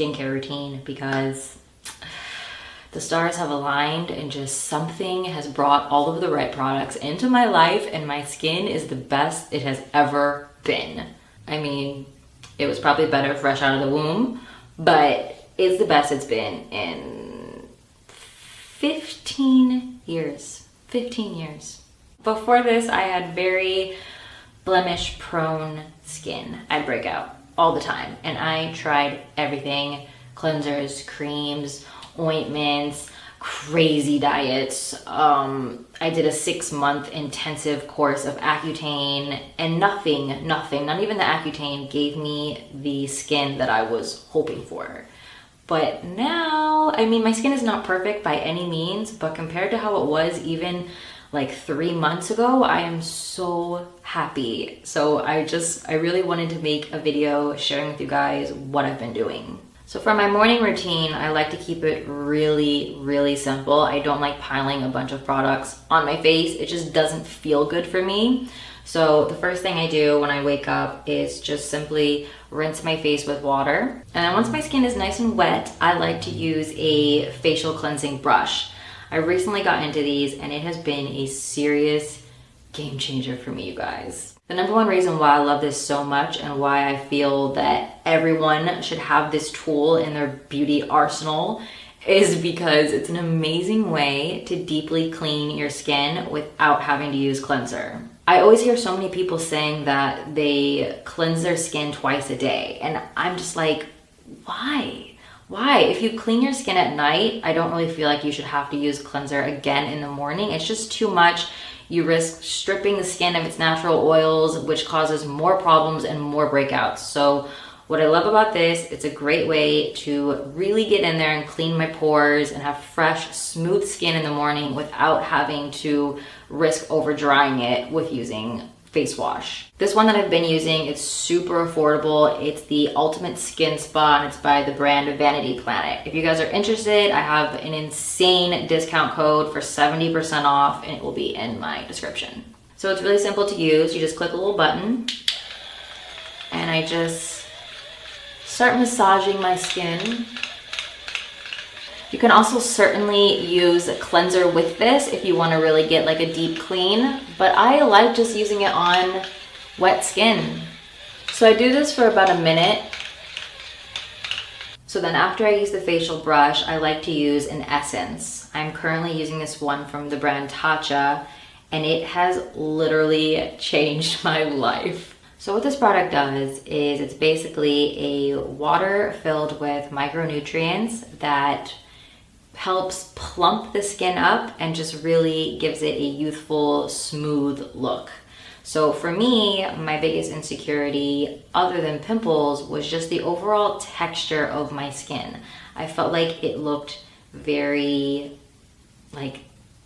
skincare routine because the stars have aligned and just something has brought all of the right products into my life and my skin is the best it has ever been. I mean, it was probably better fresh out of the womb, but it's the best it's been in 15 years. 15 years. Before this, I had very blemish prone skin. I'd break out all the time and I tried everything: cleansers, creams, ointments, crazy diets. I did a 6-month intensive course of Accutane and nothing, not even the Accutane gave me the skin that I was hoping for. But now, I mean, my skin is not perfect by any means, but compared to how it was even like 3 months ago, I am so happy. So I really wanted to make a video sharing with you guys what I've been doing. So for my morning routine, I like to keep it really, really simple. I don't like piling a bunch of products on my face. It just doesn't feel good for me. So the first thing I do when I wake up is just simply rinse my face with water. And then once my skin is nice and wet, I like to use a facial cleansing brush. I recently got into these and it has been a serious game changer for me, you guys. The number one reason why I love this so much and why I feel that everyone should have this tool in their beauty arsenal is because it's an amazing way to deeply clean your skin without having to use cleanser. I always hear so many people saying that they cleanse their skin twice a day, and I'm just like, why? Why? If you clean your skin at night, I don't really feel like you should have to use cleanser again in the morning. It's just too much. You risk stripping the skin of its natural oils, which causes more problems and more breakouts. So what I love about this, it's a great way to really get in there and clean my pores and have fresh, smooth skin in the morning without having to risk over drying it with using face wash. This one that I've been using, it's super affordable. It's the Ultimate Skin Spa and it's by the brand Vanity Planet. If you guys are interested, I have an insane discount code for 70% off and it will be in my description. So it's really simple to use. You just click a little button and I just start massaging my skin. You can also certainly use a cleanser with this if you want to really get like a deep clean, but I like just using it on wet skin. So I do this for about a minute. So then after I use the facial brush, I like to use an essence. I'm currently using this one from the brand Tatcha, and it has literally changed my life. So what this product does is it's basically a water filled with micronutrients that helps plump the skin up and just really gives it a youthful, smooth look. So for me, my biggest insecurity, other than pimples, was just the overall texture of my skin. I felt like it looked very,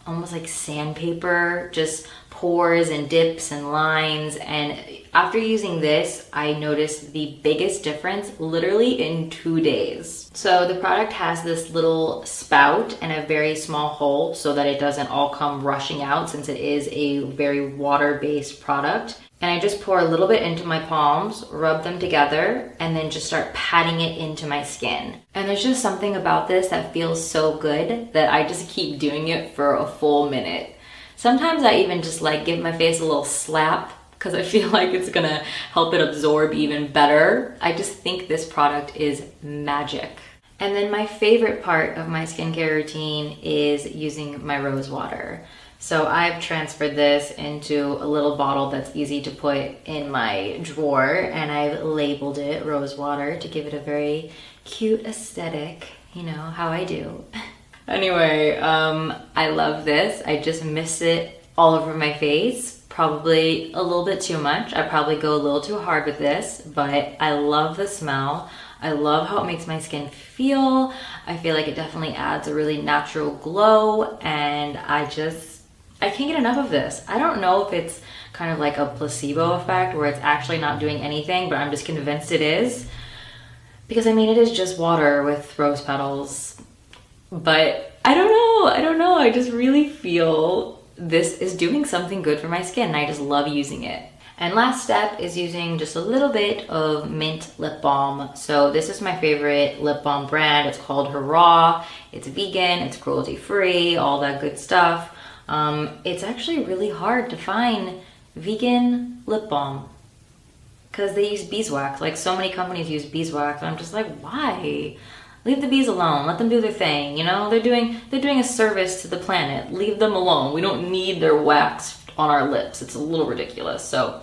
almost like sandpaper, just pores and dips and lines. And after using this, I noticed the biggest difference literally in 2 days. So the product has this little spout and a very small hole so that it doesn't all come rushing out, since it is a very water-based product. And I just pour a little bit into my palms, rub them together, and then just start patting it into my skin. And there's just something about this that feels so good that I just keep doing it for a full minute. Sometimes I even just give my face a little slap because I feel like it's gonna help it absorb even better. I just think this product is magic. And then my favorite part of my skincare routine is using my rose water. So I've transferred this into a little bottle that's easy to put in my drawer, and I've labeled it rose water to give it a very cute aesthetic, you know, how I do. Anyway, I love this. I just mist it all over my face. Probably a little bit too much. I probably go a little too hard with this, but I love the smell. I love how it makes my skin feel. I feel like it definitely adds a really natural glow, and I can't get enough of this. I don't know if it's kind of like a placebo effect where it's actually not doing anything, but I'm just convinced it is. Because I mean, it is just water with rose petals. But I don't know. I just really feel this is doing something good for my skin and I just love using it. And last step is using just a little bit of mint lip balm. So this is my favorite lip balm brand. It's called Hurrah. It's vegan, it's cruelty free, all that good stuff. It's actually really hard to find vegan lip balm because they use beeswax. Like, so many companies use beeswax, and I'm just like, why? Leave the bees alone. Let them do their thing. You know, they're doing a service to the planet. Leave them alone. We don't need their wax on our lips. It's a little ridiculous. So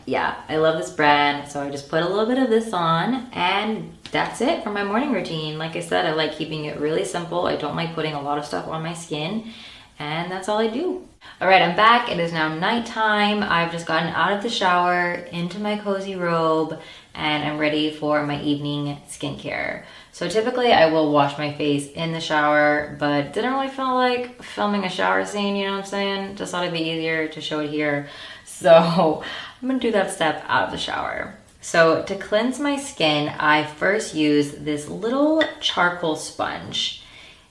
yeah, I love this brand. So I just put a little bit of this on, and that's it for my morning routine. Like I said, I like keeping it really simple. I don't like putting a lot of stuff on my skin, and that's all I do. All right, I'm back. It is now nighttime. I've just gotten out of the shower, into my cozy robe, and I'm ready for my evening skincare. So typically I will wash my face in the shower, but didn't really feel like filming a shower scene, you know what I'm saying? Just thought it'd be easier to show it here. So I'm gonna do that step out of the shower. So to cleanse my skin, I first use this little charcoal sponge.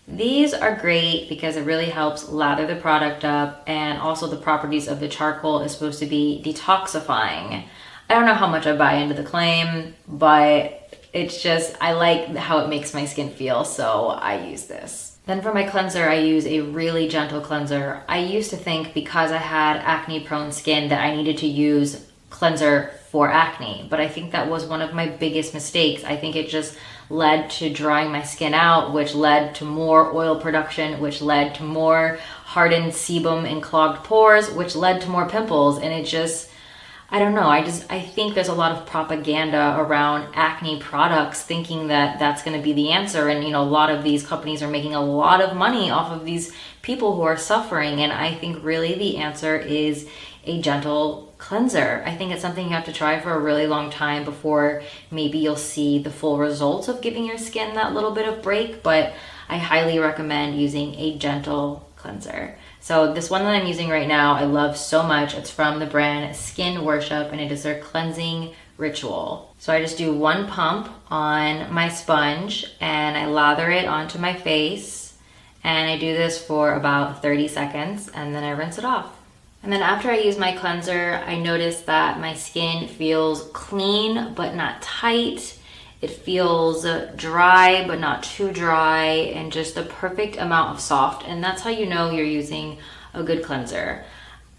These are great because it really helps lather the product up, and also the properties of the charcoal is supposed to be detoxifying. I don't know how much I buy into the claim, but it's just, I like how it makes my skin feel, so I use this. Then for my cleanser, I use a really gentle cleanser. I used to think because I had acne prone skin that I needed to use cleanser for acne, but I think that was one of my biggest mistakes. I think it just led to drying my skin out, which led to more oil production, which led to more hardened sebum and clogged pores, which led to more pimples. And it just, I don't know, I think there's a lot of propaganda around acne products thinking that that's going to be the answer. And, you know, a lot of these companies are making a lot of money off of these people who are suffering. And I think really the answer is a gentle cleanser. I think it's something you have to try for a really long time before maybe you'll see the full results of giving your skin that little bit of break. But I highly recommend using a gentle cleanser. So this one that I'm using right now, I love so much. It's from the brand Skin Worship, and it is their cleansing ritual. So I just do one pump on my sponge, and I lather it onto my face, and I do this for about 30 seconds, and then I rinse it off. And then after I use my cleanser, I notice that my skin feels clean but not tight. It feels dry but not too dry, and just the perfect amount of soft. And that's how you know you're using a good cleanser.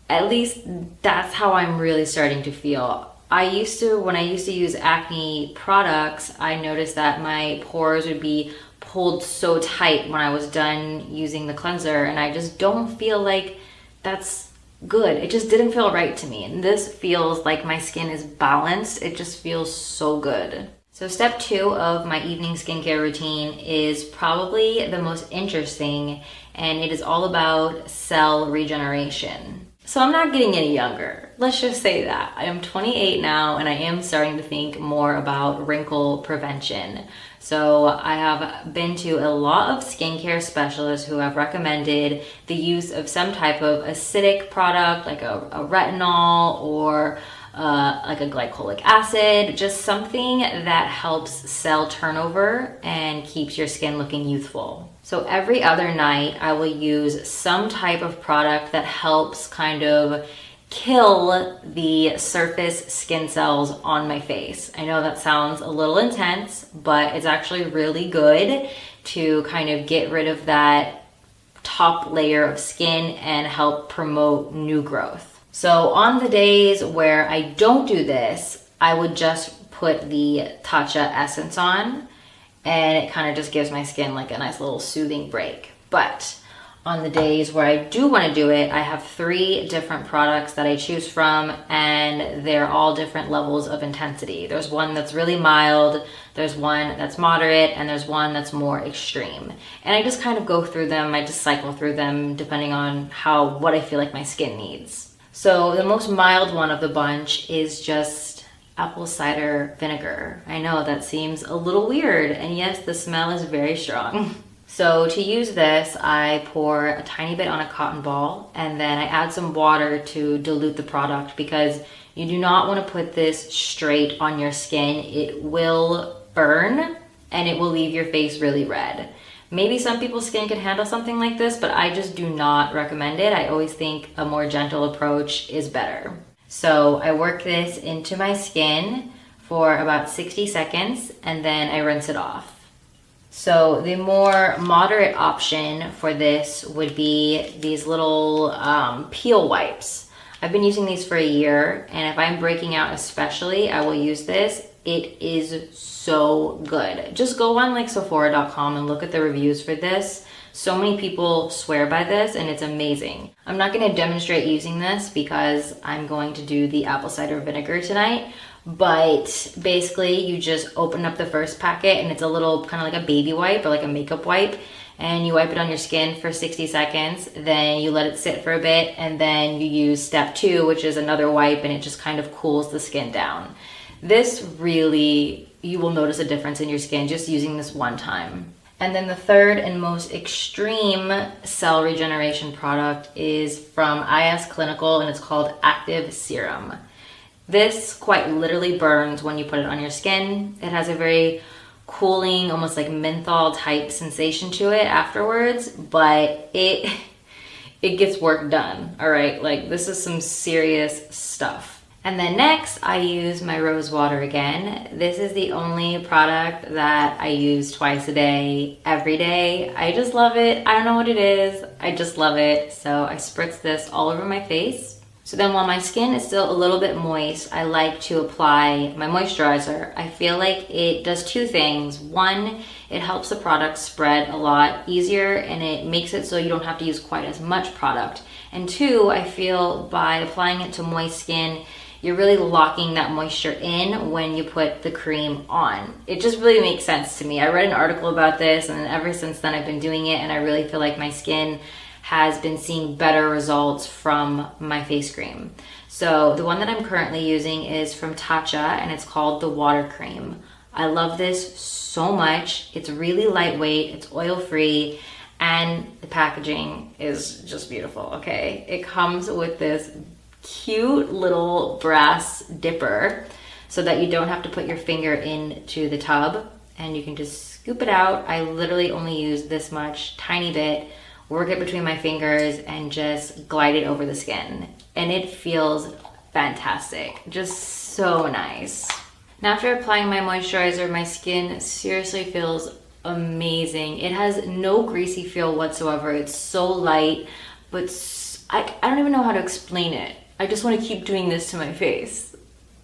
At least that's how I'm really starting to feel. When I used to use acne products, I noticed that my pores would be pulled so tight when I was done using the cleanser, and I just don't feel like that's good. It just didn't feel right to me. And this feels like my skin is balanced. It just feels so good. So step 2 of my evening skincare routine is probably the most interesting, and it is all about cell regeneration. So I'm not getting any younger. Let's just say that. I am 28 now, and I am starting to think more about wrinkle prevention. So I have been to a lot of skincare specialists who have recommended the use of some type of acidic product, like a retinol or like a glycolic acid, just something that helps cell turnover and keeps your skin looking youthful. So every other night I will use some type of product that helps kind of kill the surface skin cells on my face. I know that sounds a little intense, but it's actually really good to kind of get rid of that top layer of skin and help promote new growth. So on the days where I don't do this, I would just put the Tatcha essence on, and it kind of just gives my skin like a nice little soothing break. But on the days where I do want to do it, I have 3 different products that I choose from, and they're all different levels of intensity. There's one that's really mild, there's one that's moderate, and there's one that's more extreme. And I just kind of go through them, I just cycle through them depending on what I feel like my skin needs. So the most mild one of the bunch is just apple cider vinegar. I know that seems a little weird, and yes, the smell is very strong. So to use this, I pour a tiny bit on a cotton ball, and then I add some water to dilute the product, because you do not want to put this straight on your skin. It will burn and it will leave your face really red. Maybe some people's skin can handle something like this, but I just do not recommend it. I always think a more gentle approach is better. So I work this into my skin for about 60 seconds and then I rinse it off. So the more moderate option for this would be these little peel wipes. I've been using these for a year, and if I'm breaking out especially, I will use this. It is so good. Just go on like Sephora.com and look at the reviews for this. So many people swear by this and it's amazing. I'm not going to demonstrate using this because I'm going to do the apple cider vinegar tonight. But basically you just open up the first packet and it's a little kind of like a baby wipe or like a makeup wipe, and you wipe it on your skin for 60 seconds, then you let it sit for a bit, and then you use step 2, which is another wipe, and it just kind of cools the skin down. This really, you will notice a difference in your skin just using this one time. And then the third and most extreme cell regeneration product is from IS Clinical, and it's called Active Serum. This quite literally burns when you put it on your skin. It has a very cooling, almost like menthol type sensation to it afterwards, but it gets work done, all right? Like, this is some serious stuff. And then next, I use my rose water again. This is the only product that I use twice a day, every day. I just love it. I don't know what it is. I just love it. So I spritz this all over my face. So then while my skin is still a little bit moist, I like to apply my moisturizer. I feel like it does two things. One, it helps the product spread a lot easier and it makes it so you don't have to use quite as much product. And two, I feel by applying it to moist skin, you're really locking that moisture in when you put the cream on. It just really makes sense to me. I read an article about this, and ever since then I've been doing it, and I really feel like my skin has been seeing better results from my face cream. So the one that I'm currently using is from Tatcha, and it's called the Water Cream. I love this so much. It's really lightweight, it's oil-free, and the packaging is just beautiful, okay? It comes with this cute little brass dipper so that you don't have to put your finger into the tub, and you can just scoop it out. I literally only use this much, tiny bit, work it between my fingers and just glide it over the skin. And it feels fantastic, just so nice. Now after applying my moisturizer, my skin seriously feels amazing. It has no greasy feel whatsoever. It's so light, but I don't even know how to explain it. I just want to keep doing this to my face.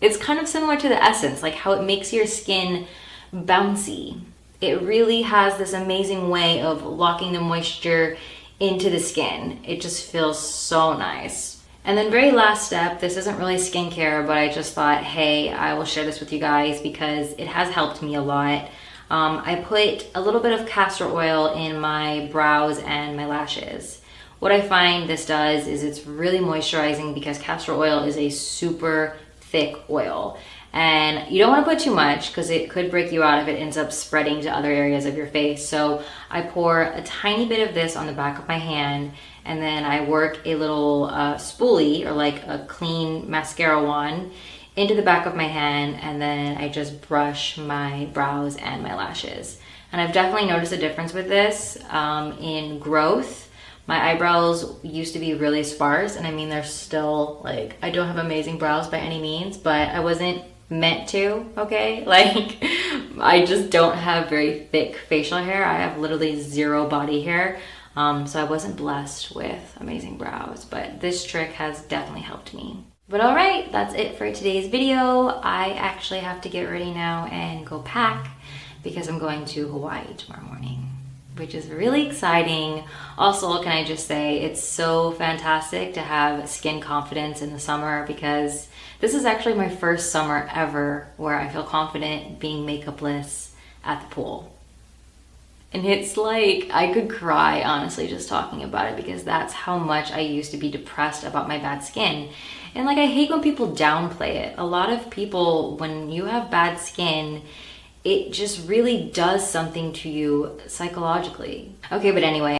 It's kind of similar to the Essence, like how it makes your skin bouncy. It really has this amazing way of locking the moisture into the skin. It just feels so nice. And then very last step, this isn't really skincare, but I just thought, hey, I will share this with you guys because it has helped me a lot. I put a little bit of castor oil in my brows and my lashes. What I find this does is it's really moisturizing because castor oil is a super thick oil. And you don't want to put too much because it could break you out if it ends up spreading to other areas of your face. So I pour a tiny bit of this on the back of my hand, and then I work a little spoolie or like a clean mascara wand into the back of my hand, and then I just brush my brows and my lashes. And I've definitely noticed a difference with this in growth. My eyebrows used to be really sparse, and I mean, they're still like, I don't have amazing brows by any means, but I wasn't meant to, okay? Like, I just don't have very thick facial hair. I have literally zero body hair. So I wasn't blessed with amazing brows, but this trick has definitely helped me. But all right, that's it for today's video. I actually have to get ready now and go pack because I'm going to Hawaii tomorrow morning, which is really exciting. Also, can I just say, it's so fantastic to have skin confidence in the summer because this is actually my first summer ever where I feel confident being makeupless at the pool. And it's like, I could cry honestly just talking about it because that's how much I used to be depressed about my bad skin. And like, I hate when people downplay it. A lot of people, when you have bad skin, it just really does something to you psychologically. Okay, but anyway,